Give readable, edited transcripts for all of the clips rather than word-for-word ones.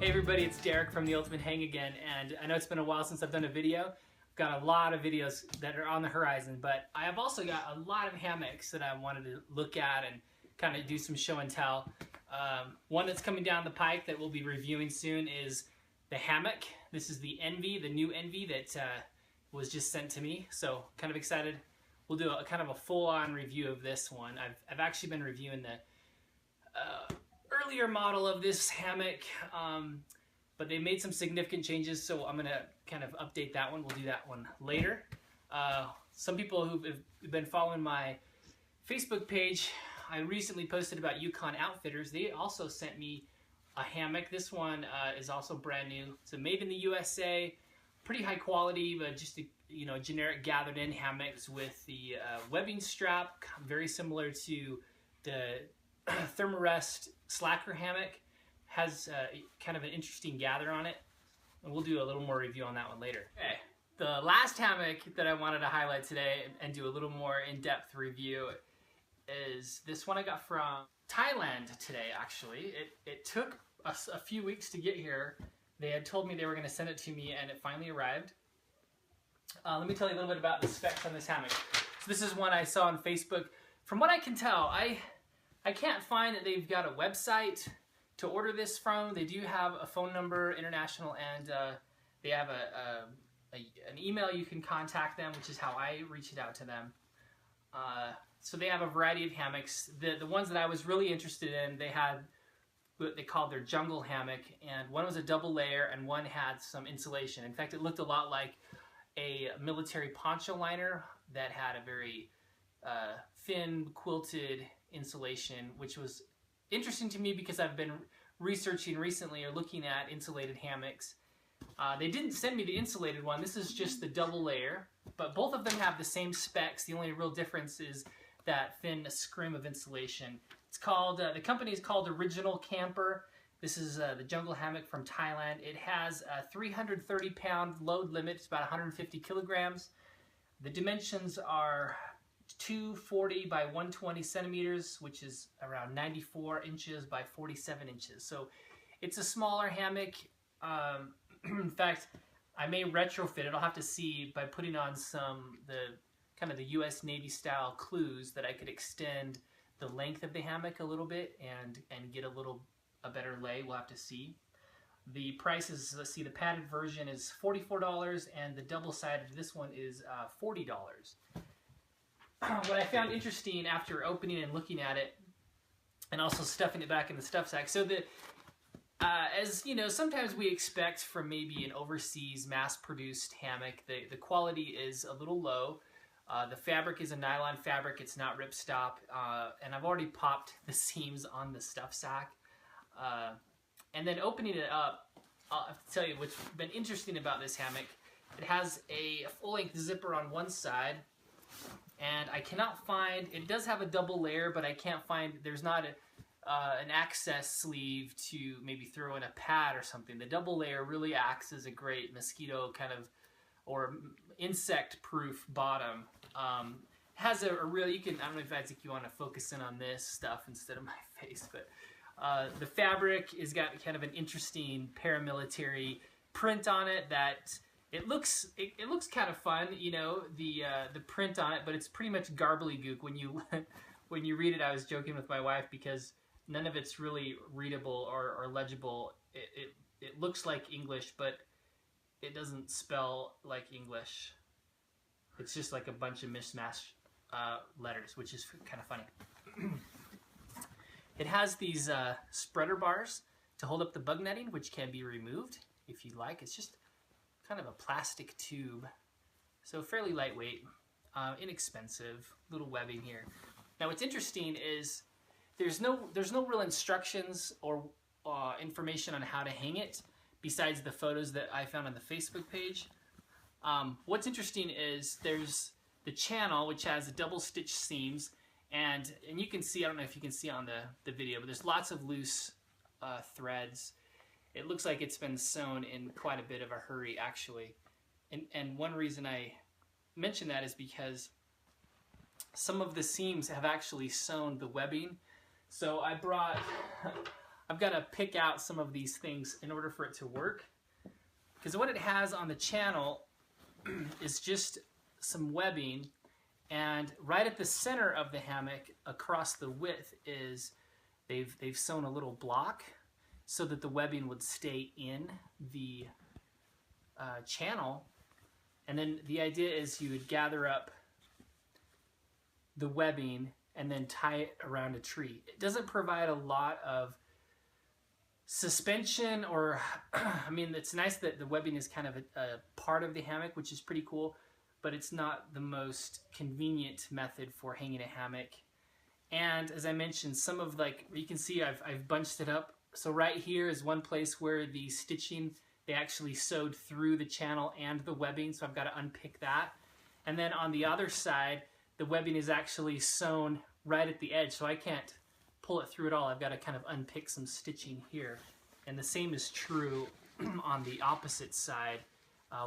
Hey everybody, it's Derek from The Ultimate Hang again, and I know it's been a while since I've done a video. I've got a lot of videos that are on the horizon, but I have also got a lot of hammocks that I wanted to look at and kind of do some show and tell. One that's coming down the pike that we'll be reviewing soon is the hammock. This is the Envy, the new Envy that was just sent to me, so kind of excited. We'll do a kind of a full-on review of this one. I've actually been reviewing the earlier model of this hammock, but they made some significant changes, so I'm gonna kind of update that one. We'll do that one later. Some people who've been following my Facebook page, I recently posted about Yukon Outfitters. They also sent me a hammock. This one is also brand new. It's made in the USA, pretty high quality, but just a, generic gathered in hammocks with the webbing strap, very similar to the Thermarest Slacker hammock. Has kind of an interesting gather on it, and we'll do a little more review on that one later. Okay, the last hammock that I wanted to highlight today and do a little more in-depth review is this one I got from Thailand today, actually. It took us a few weeks to get here. They had told me they were going to send it to me, and it finally arrived. Let me tell you a little bit about the specs on this hammock. So this is one I saw on Facebook. From what I can tell, I can't find that they've got a website to order this from. They do have a phone number, international, and they have an email you can contact them, which is how I reached out to them. So they have a variety of hammocks. The ones that I was really interested in, they had what they called their jungle hammock, and one was a double layer and one had some insulation. In fact, it looked a lot like a military poncho liner that had a very thin quilted insulation, which was interesting to me because I've been researching recently or looking at insulated hammocks. They didn't send me the insulated one. This is just the double layer, but both of them have the same specs. The only real difference is that thin scrim of insulation. It's called, the company is called Original Camper. This is the Jungle Hammock from Thailand. It has a 330-pound load limit. It's about 150 kilograms. The dimensions are 240 by 120 centimeters, which is around 94 inches by 47 inches. So it's a smaller hammock. In fact, I may retrofit it. I'll have to see by putting on kind of the U.S. Navy style clues that I could extend the length of the hammock a little bit and get a better lay. We'll have to see. The price is, let's see, the padded version is $44 and the double-sided, this one is $40. What I found interesting after opening and looking at it and also stuffing it back in the stuff sack, so that as you know, sometimes we expect from maybe an overseas mass-produced hammock, the quality is a little low. The fabric is a nylon fabric, it's not ripstop, and I've already popped the seams on the stuff sack. And then opening it up, I'll have to tell you what's been interesting about this hammock. It has a full-length zipper on one side, and I cannot find, it does have a double layer, but I can't find, there's not an access sleeve to maybe throw in a pad or something. The double layer really acts as a great mosquito kind of, or insect-proof bottom. Has a real, I don't know if I think you want to focus in on this stuff instead of my face, but the fabric has got kind of an interesting paramilitary print on it that it looks kind of fun, the print on it, but it's pretty much garbly-gook when you read it. I was joking with my wife because none of it's really readable or legible. It looks like English, but it doesn't spell like English. It's just like a bunch of mismatched letters, which is kind of funny. It has these spreader bars to hold up the bug netting, which can be removed if you'd like. It's just kind of a plastic tube, so fairly lightweight, inexpensive, little webbing here. Now what's interesting is there's no real instructions or information on how to hang it besides the photos that I found on the Facebook page. What's interesting is there's the channel, which has the double stitch seams, and you can see, I don't know if you can see on the video, but there's lots of loose threads. It looks like it's been sewn in quite a bit of a hurry, actually. And one reason I mention that is because some of the seams have actually sewn the webbing. So I brought I've got to pick out some of these things in order for it to work. Because what it has on the channel is just some webbing, and right at the center of the hammock across the width is they've sewn a little block so that the webbing would stay in the channel. And then the idea is you would gather up the webbing and then tie it around a tree. It doesn't provide a lot of suspension, or I mean, it's nice that the webbing is kind of a part of the hammock, which is pretty cool, but it's not the most convenient method for hanging a hammock. And as I mentioned, some of, like, you can see I've bunched it up. So right here is one place where the stitching, they actually sewed through the channel and the webbing, so I've got to unpick that. And then on the other side, the webbing is actually sewn right at the edge, so I can't pull it through at all. I've got to kind of unpick some stitching here. And the same is true on the opposite side.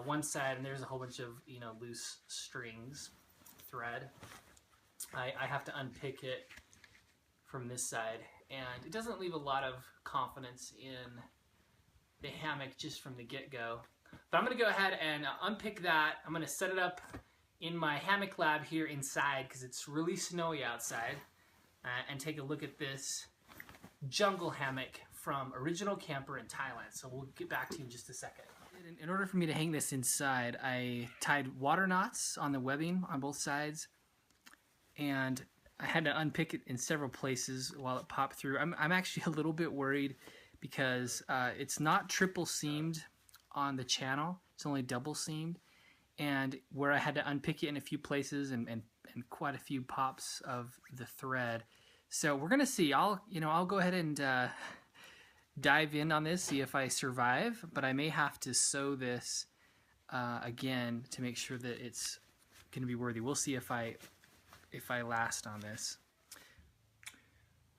One side, and there's a whole bunch of, you know, loose strings, thread. I have to unpick it from this side, and it doesn't leave a lot of confidence in the hammock just from the get-go. But I'm going to go ahead and unpick that. I'm going to set it up in my hammock lab here inside because it's really snowy outside, and take a look at this jungle hammock from Original Camper in Thailand. So we'll get back to you in just a second. In order for me to hang this inside, I tied water knots on the webbing on both sides, and I had to unpick it in several places while it popped through. I'm actually a little bit worried because it's not triple seamed on the channel, it's only double seamed, and where I had to unpick it in a few places and quite a few pops of the thread. So we're gonna see. I'll go ahead and dive in on this, see if I survive, but I may have to sew this again to make sure that it's gonna be worthy. We'll see if I last on this.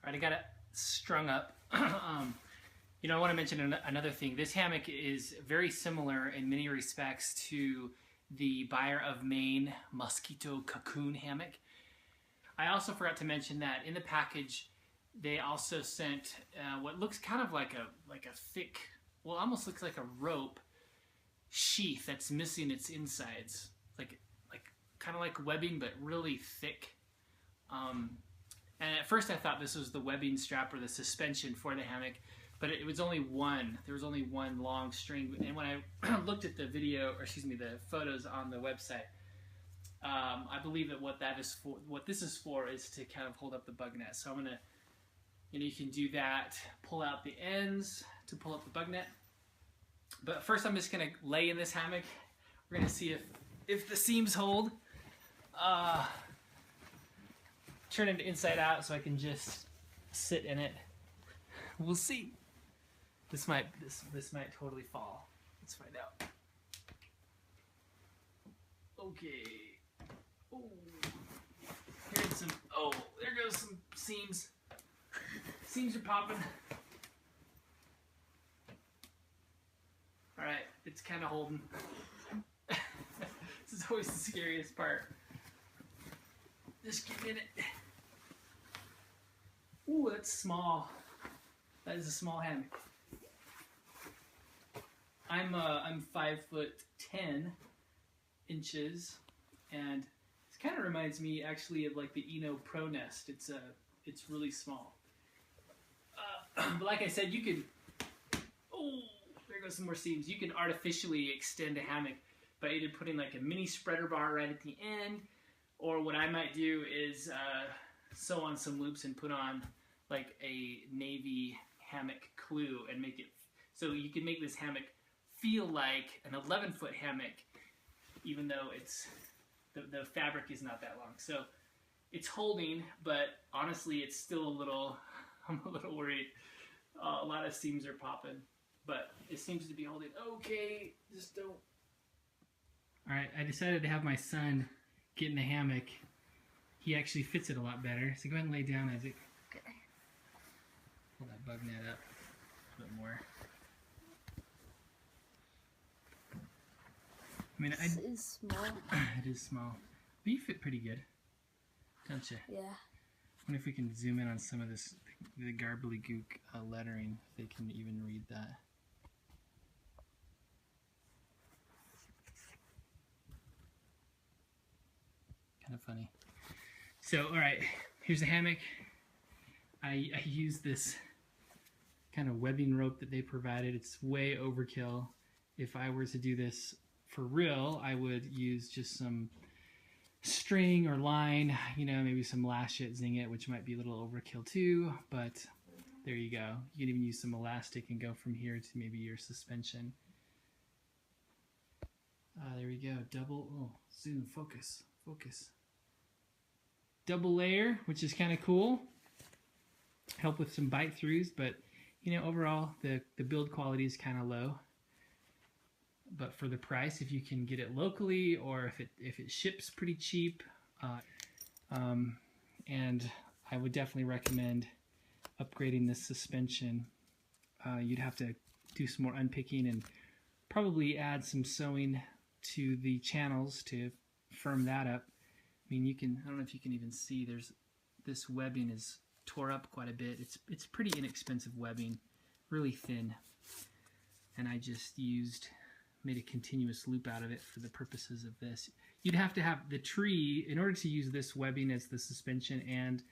All right, I got it strung up. You know, I want to mention another thing. This hammock is very similar in many respects to the Buyer of Maine mosquito cocoon hammock. I also forgot to mention that in the package, they also sent what looks kind of like a thick, well, almost looks like a rope sheath that's missing its insides, like kind of like webbing, but really thick. And at first I thought this was the webbing strap or the suspension for the hammock, but it was only one. There was only one long string. And when I looked at the video, or excuse me, the photos on the website, I believe that what this is for is to kind of hold up the bug net. So I'm gonna, you can do that, pull out the ends to pull up the bug net. But first I'm just gonna lay in this hammock. We're gonna see if the seams hold. Turn it inside out so I can just sit in it. We'll see. This might totally fall. Let's find out. Okay. Oh, here's some. Oh, there goes some seams. Seams are popping. All right, it's kind of holding. This is always the scariest part. Just get in it. Ooh, that's small. That is a small hammock. I'm 5'10" and it kind of reminds me actually of like the Eno Pro Nest. It's really small. But like I said, you can. Oh, there goes some more seams. You can artificially extend a hammock by either putting like a mini spreader bar right at the end, or what I might do is sew on some loops and put on like a navy hammock clue and make it so you can make this hammock feel like an 11-foot hammock, even though it's the fabric is not that long. So it's holding, but honestly, it's still I'm a little worried. A lot of seams are popping, but it seems to be holding okay. Just don't. All right, I decided to have my son get in the hammock. He actually fits it a lot better. So go ahead and lay down, Isaac. Okay. Pull that bug net up a bit more. I mean, this is small. It is small, but you fit pretty good, don't you? Yeah. wonder if we can zoom in on some of this, the garbly-gook lettering, if they can even read that. Kind of funny. So, all right, here's the hammock. I use this kind of webbing rope that they provided. It's way overkill. If I were to do this for real, I would use just some string or line, you know, maybe some lash it, zing it, which might be a little overkill too, but there you go. You can even use some elastic and go from here to maybe your suspension. There we go. Double, oh, zoom, focus. Double layer, which is kind of cool. Help with some bite throughs, but you know, overall the build quality is kind of low. But for the price, if you can get it locally, or if it ships pretty cheap, and I would definitely recommend upgrading this suspension. You'd have to do some more unpicking and probably add some sewing to the channels to firm that up. I mean, you can, I don't know if you can even see, this webbing is tore up quite a bit. It's pretty inexpensive webbing, really thin, and I just made a continuous loop out of it for the purposes of this. You'd have to have the tree, in order to use this webbing as the suspension and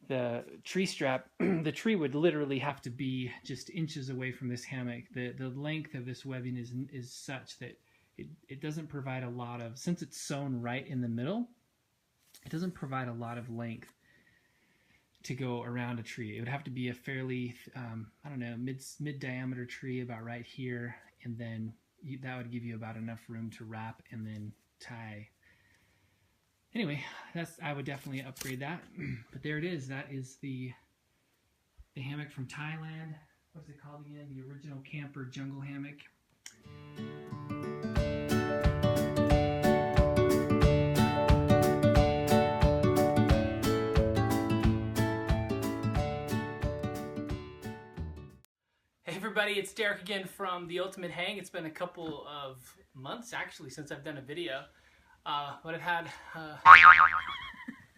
the tree strap, the tree would literally have to be just inches away from this hammock. The length of this webbing is such that it doesn't provide a lot of, since it's sewn right in the middle, it doesn't provide a lot of length to go around a tree. It would have to be a fairly, I don't know, mid diameter tree about right here, and then that would give you about enough room to wrap and then tie. Anyway, I would definitely upgrade that. But there it is. That is the hammock from Thailand. What's it called again? The original camper jungle hammock. Hey everybody, it's Derek again from The Ultimate Hang. It's been a couple of months actually since I've done a video. But I've had